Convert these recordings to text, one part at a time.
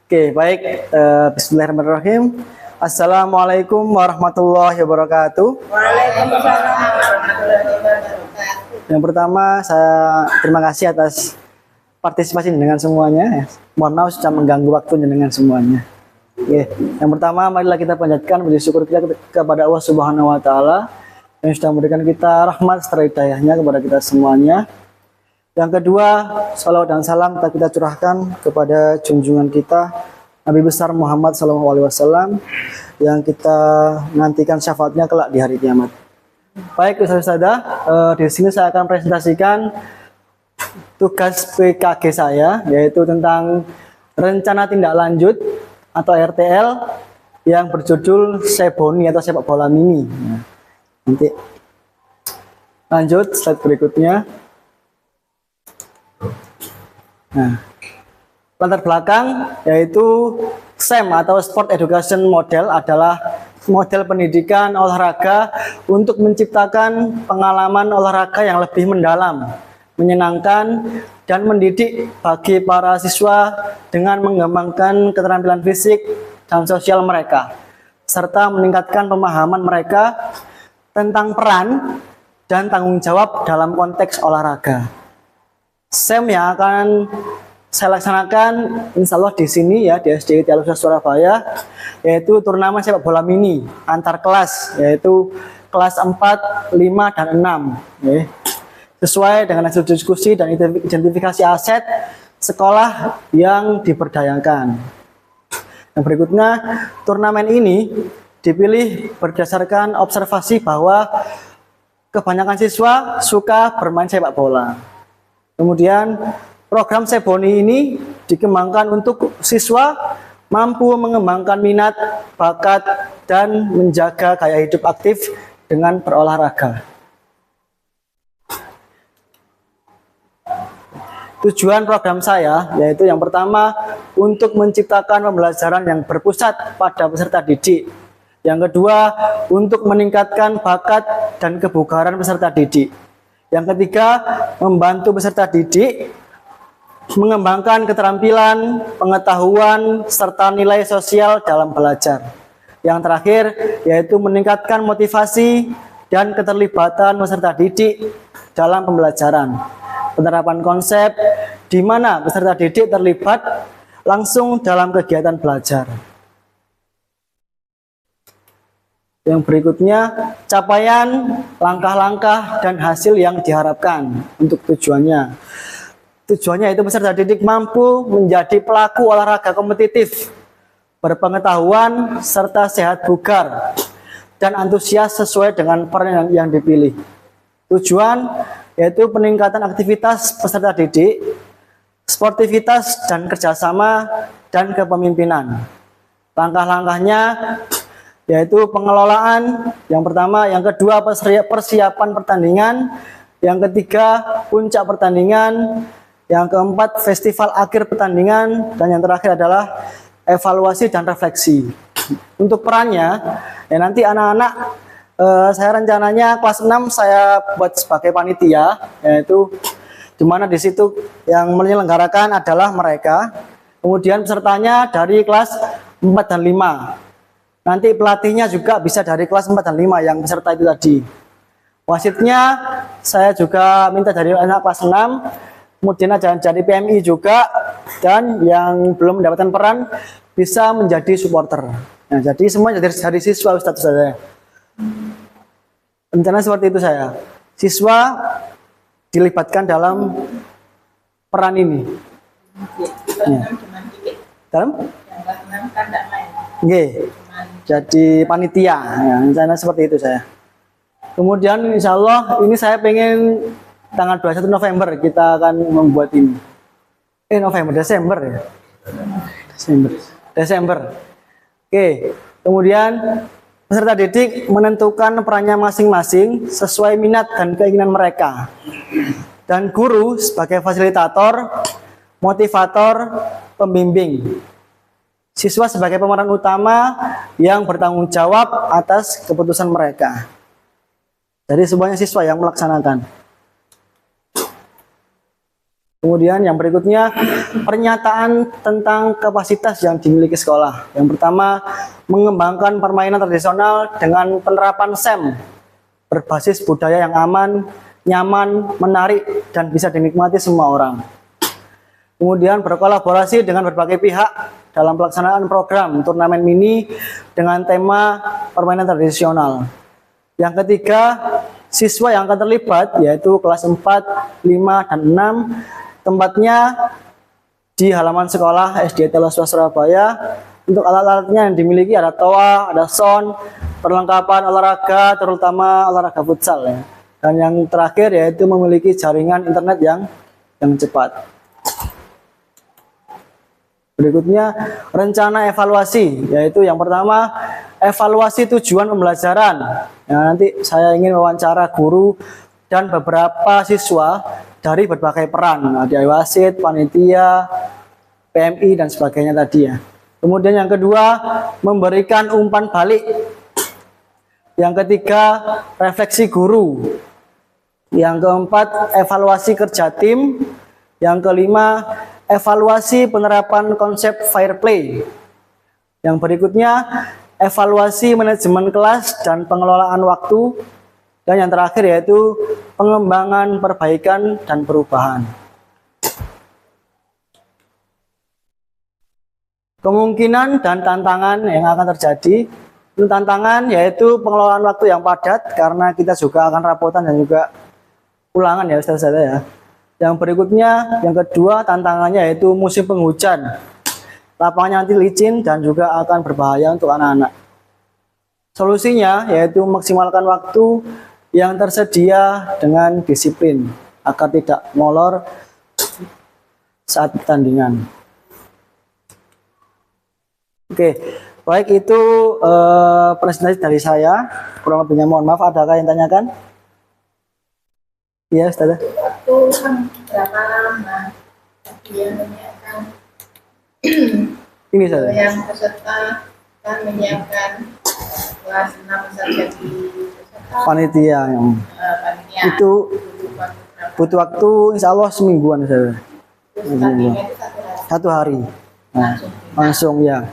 Oke, baik. Bismillahirrahmanirrahim. Assalamualaikum warahmatullahi wabarakatuh. Waalaikumsalam warahmatullahi wabarakatuh. Yang pertama, saya terima kasih atas partisipasi dengan semuanya. Mohon maaf sudah mengganggu waktunya dengan semuanya. Oke. Yang pertama, marilah kita panjatkan puji syukur kita kepada Allah Subhanahu wa taala yang sudah memberikan kita rahmat serta hidayahnya kepada kita semuanya. Yang kedua, salawat dan salam kita curahkan kepada junjungan kita Nabi besar Muhammad SAW yang kita nantikan syafaatnya kelak di hari kiamat. Baik, Ustaz-Ustazah, di sini saya akan presentasikan tugas PKG saya, yaitu tentang rencana tindak lanjut atau RTL yang berjudul Seboni atau sepak bola mini. Nanti lanjut slide berikutnya. Nah, latar belakang yaitu SEM atau Sport Education Model adalah model pendidikan olahraga untuk menciptakan pengalaman olahraga yang lebih mendalam, menyenangkan, dan mendidik bagi para siswa dengan mengembangkan keterampilan fisik dan sosial mereka, serta meningkatkan pemahaman mereka tentang peran dan tanggung jawab dalam konteks olahraga. SEM yang akan saya laksanakan insya Allah di sini ya di SDIT Al-Huda Surabaya, yaitu turnamen sepak bola mini antar kelas, yaitu kelas 4, 5, dan 6 ya. Sesuai dengan hasil diskusi dan identifikasi aset sekolah yang diberdayakan. Yang berikutnya, turnamen ini dipilih berdasarkan observasi bahwa kebanyakan siswa suka bermain sepak bola. Kemudian program Seboni ini dikembangkan untuk siswa mampu mengembangkan minat, bakat, dan menjaga gaya hidup aktif dengan berolahraga. Tujuan program saya yaitu yang pertama untuk menciptakan pembelajaran yang berpusat pada peserta didik. Yang kedua untuk meningkatkan bakat dan kebugaran peserta didik. Yang ketiga, membantu peserta didik mengembangkan keterampilan, pengetahuan, serta nilai sosial dalam belajar. Yang terakhir, yaitu meningkatkan motivasi dan keterlibatan peserta didik dalam pembelajaran. Penerapan konsep di mana peserta didik terlibat langsung dalam kegiatan belajar. Yang berikutnya, capaian, langkah-langkah, dan hasil yang diharapkan untuk tujuannya. Tujuannya itu peserta didik mampu menjadi pelaku olahraga kompetitif, berpengetahuan, serta sehat bugar, dan antusias sesuai dengan peran yang dipilih. Tujuan yaitu peningkatan aktivitas peserta didik, sportivitas dan kerjasama, dan kepemimpinan. Langkah-langkahnya yaitu pengelolaan, yang pertama, yang kedua persiapan pertandingan, yang ketiga puncak pertandingan, yang keempat festival akhir pertandingan, dan yang terakhir adalah evaluasi dan refleksi. Untuk perannya, ya nanti anak-anak saya rencananya kelas 6 saya buat sebagai panitia, yaitu dimana di situ yang menyelenggarakan adalah mereka. Kemudian pesertanya dari kelas 4 dan 5. Nanti pelatihnya juga bisa dari kelas 4 dan 5 yang peserta itu tadi. Wasitnya saya juga minta dari anak kelas 6, kemudian ada dari PMI juga, dan yang belum mendapatkan peran bisa menjadi supporter. Nah, jadi semua dari siswa Ustadz saya. Rencana seperti itu saya. Siswa dilibatkan dalam peran ini. Ya. Dalam? Oke. Jadi panitia, ya, rencana seperti itu saya. Kemudian insya Allah ini saya pengen tanggal 21 November kita akan membuat ini. Desember ya. Desember. Oke. Kemudian peserta didik menentukan perannya masing-masing sesuai minat dan keinginan mereka. Dan guru sebagai fasilitator, motivator, pembimbing. Siswa sebagai pemeran utama yang bertanggung jawab atas keputusan mereka. Jadi semuanya siswa yang melaksanakan. Kemudian yang berikutnya, pernyataan tentang kapasitas yang dimiliki sekolah. Yang pertama, mengembangkan permainan tradisional dengan penerapan SEM, berbasis budaya yang aman, nyaman, menarik, dan bisa dinikmati semua orang. Kemudian berkolaborasi dengan berbagai pihak dalam pelaksanaan program turnamen mini dengan tema permainan tradisional. Yang ketiga, siswa yang akan terlibat yaitu kelas 4, 5, dan 6. Tempatnya di halaman sekolah SD Teloswa Surabaya. Untuk alat-alatnya yang dimiliki ada toa, ada sound, perlengkapan olahraga, terutama olahraga futsal ya. Dan yang terakhir yaitu memiliki jaringan internet yang cepat. Berikutnya rencana evaluasi, yaitu yang pertama evaluasi tujuan pembelajaran. Ya, nanti saya ingin wawancara guru dan beberapa siswa dari berbagai peran, ada wasit, panitia, PMI dan sebagainya tadi ya. Kemudian yang kedua memberikan umpan balik. Yang ketiga refleksi guru. Yang keempat evaluasi kerja tim. Yang kelima evaluasi penerapan konsep fair play. Yang berikutnya evaluasi manajemen kelas dan pengelolaan waktu. Dan yang terakhir yaitu pengembangan, perbaikan, dan perubahan. Kemungkinan dan tantangan yang akan terjadi. Untuk tantangan yaitu pengelolaan waktu yang padat karena kita juga akan rapotan dan juga ulangan ya Ustaz ya. Yang berikutnya, yang kedua tantangannya yaitu musim penghujan. Lapangannya nanti licin dan juga akan berbahaya untuk anak-anak. Solusinya yaitu maksimalkan waktu yang tersedia dengan disiplin agar tidak molor saat pertandingan. Oke, baik itu presentasi dari saya. Kurang lebihnya mohon maaf. Adakah yang tanyakan? Iya, Ustaz. Waktu kan berapa lama dia menyiapkan Ini saja. yang peserta kan menyiapkan kelas 6 saja di Panitia yang panitia itu butuh waktu insya Allah semingguan saja. tandingnya itu satu hari. Satu hari. Nah, langsung ya.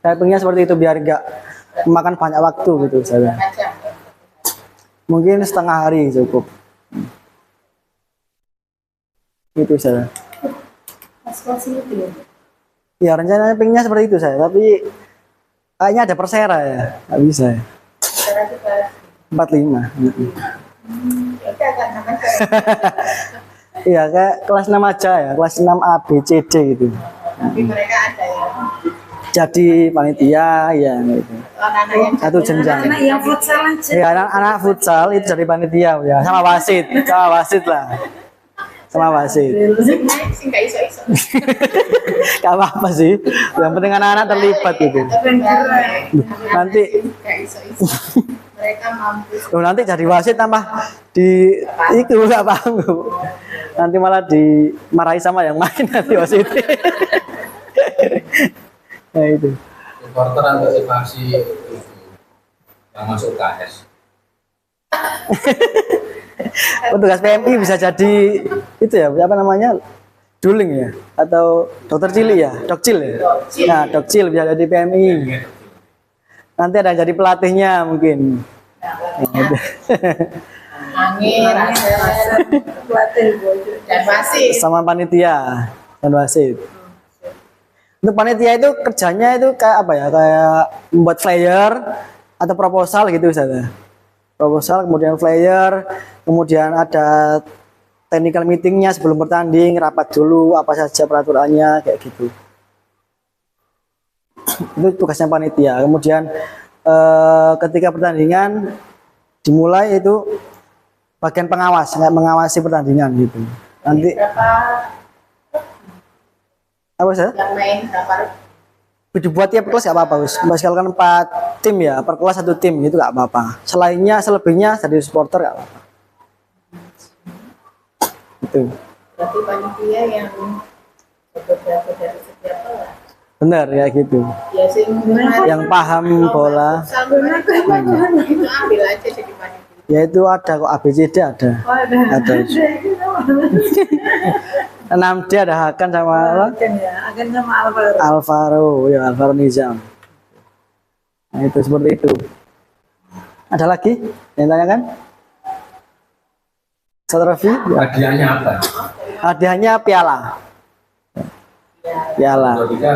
Saya pengennya seperti itu biar enggak memakan banyak waktu gitu saya. Berapa jam? Mungkin setengah hari cukup. Itu saya. Pas-pas itu. Ya rencananya pengennya seperti itu saya, tapi kayaknya ada persera ya, nggak bisa ya. Cara kita 45. ya udah kan namanya Iya kayak kelas 6 aja ya, kelas 6 A, B, C, D gitu. tapi mereka ada ya Jadi panitia ya gitu. anak-anak yang Satu jenjang. Anak yang futsal aja. Ya anak-anak futsal itu jadi panitia ya, sama wasit lah. Sama wasit. sing gak iso-iso. Gak apa-apa sih. Yang penting anak-anak terlibat gitu. Nanti gak iso-iso. Mereka mampu. loh, nanti jadi wasit tambah di itu gak paham Bu. Nanti malah dimarahi sama yang main nanti wasit. Nah itu. Supporter antisipasi itu yang masuk KS. Petugas PMI bisa jadi itu ya, apa namanya? Duling ya atau dokter cili ya, dokcil ya. Nah, dokcil bisa jadi PMI. Nanti ada yang jadi pelatihnya mungkin. Angin, Rasen, dan wasit. Sama panitia dan wasit. Untuk panitia itu kerjanya itu kayak apa ya? Kayak membuat flyer atau proposal gitu Ustaz. Proposal, kemudian flyer, kemudian ada technical meetingnya sebelum bertanding, rapat dulu apa saja peraturannya kayak gitu. Itu tugasnya panitia. Kemudian ketika pertandingan dimulai itu bagian pengawas, mengawasi pertandingan gitu. Nanti Berapa apa sih? yang main berapa Dibuat tiap kelas gak apa-apa, misalkan 4 tim ya, per kelas 1 tim gitu gak apa-apa. Selainnya, selebihnya jadi supporter gak apa-apa. Itu. berarti panitia yang beberapa dari setiap kelas. Benar ya gitu. Ya sing Yang paham bola, itu ambil aja jadi panitia. ya itu ada kok ABCD ada. Oh, ada. Ada. 6D ada Hakan sama apa? Agen ya, agen sama Alvaro. Alvaro, ya Alvaro Nizam. Nah, itu seperti itu. Ada lagi yang tanyakan? Satu Raffi? Ya. Hadiahnya apa? Hadiahnya piala. Piala. Dua tiga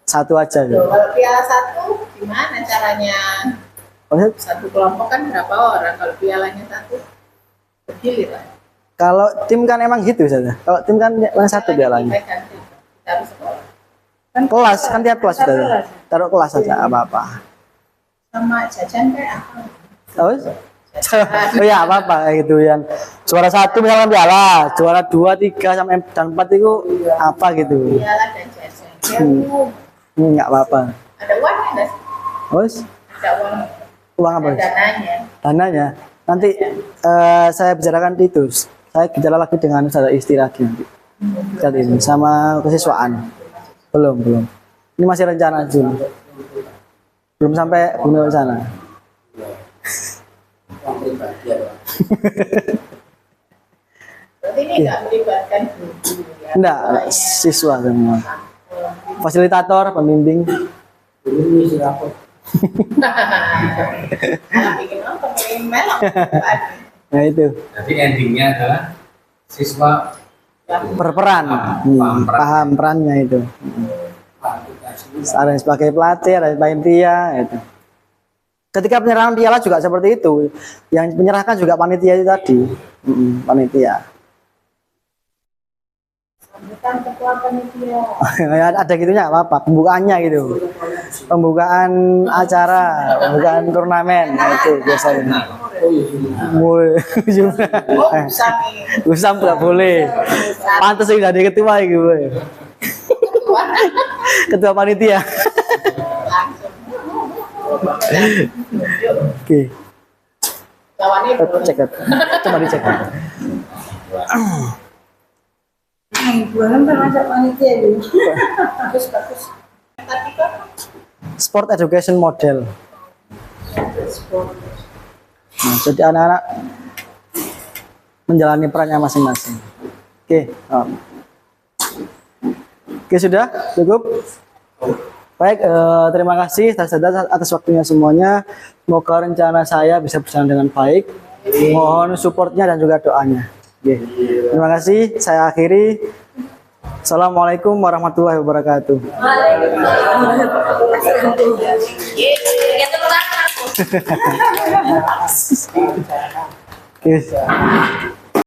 Satu aja. Loh, Ya. kalau piala satu gimana caranya? Maksud, Satu kelompok kan berapa orang? Kalau pialanya satu bergiliran. kalau tim kan emang gitu saja. Kalau tim kan yang satu pialanya. Kita harus sekolah. Kelas kan tiap kelas sudah. Taruh kelas saja apa-apa. Sama jajan kayak apa? Terus? Oh ya apa-apa kayak gitu yang juara 1 misalnya piala, juara 2, 3 sampai dan 4 itu apa gitu. Piala dan jajan. Ya, umum. Enggak apa-apa. Ada uangnya nggak sih? Terus Ada uang. uang apa? Ada dananya. Dananya nanti saya bicarakan itu. Saya bicara lagi dengan saudara istri lagi nanti. Kali ini sama kesiswaan. Belum. Ini masih rencana dulu. Belum sampai bunuh sana. Berarti ini nggak melibatkan guru ya? Enggak, siswa semua. Fasilitator, pembimbing. Malah bikin nonton, bikin melok. Nah itu Jadi endingnya adalah siswa berperan, paham perannya itu. Ada yang sebagai pelatih, ada yang panitia itu. Ketika penyerahan piala juga seperti itu. Yang menyerahkan juga panitia itu tadi. Panitia. Bukan ketua panitia. Ada gitunya apa-apa, pembukaannya gitu. Pembukaan acara, pembukaan turnamen, nah itu biasanya. Woi, Oh, usah nih. Usam nggak boleh. Pantas sih jadi ketua gitu. Ketua Ketua panitia. langsung. Oke, Lawannya belum. cek. Coba dicek. Bulan termasuk panitia itu. Bagus. Tapi kan Sport education model. Nah, jadi anak-anak menjalani perannya masing-masing. Oke, Oke sudah cukup. Baik, terima kasih atas waktunya semuanya. Semoga rencana saya bisa berjalan dengan baik. Mohon supportnya dan juga doanya. Oke. Terima kasih. Saya akhiri. Assalamualaikum warahmatullahi wabarakatuh. Oke.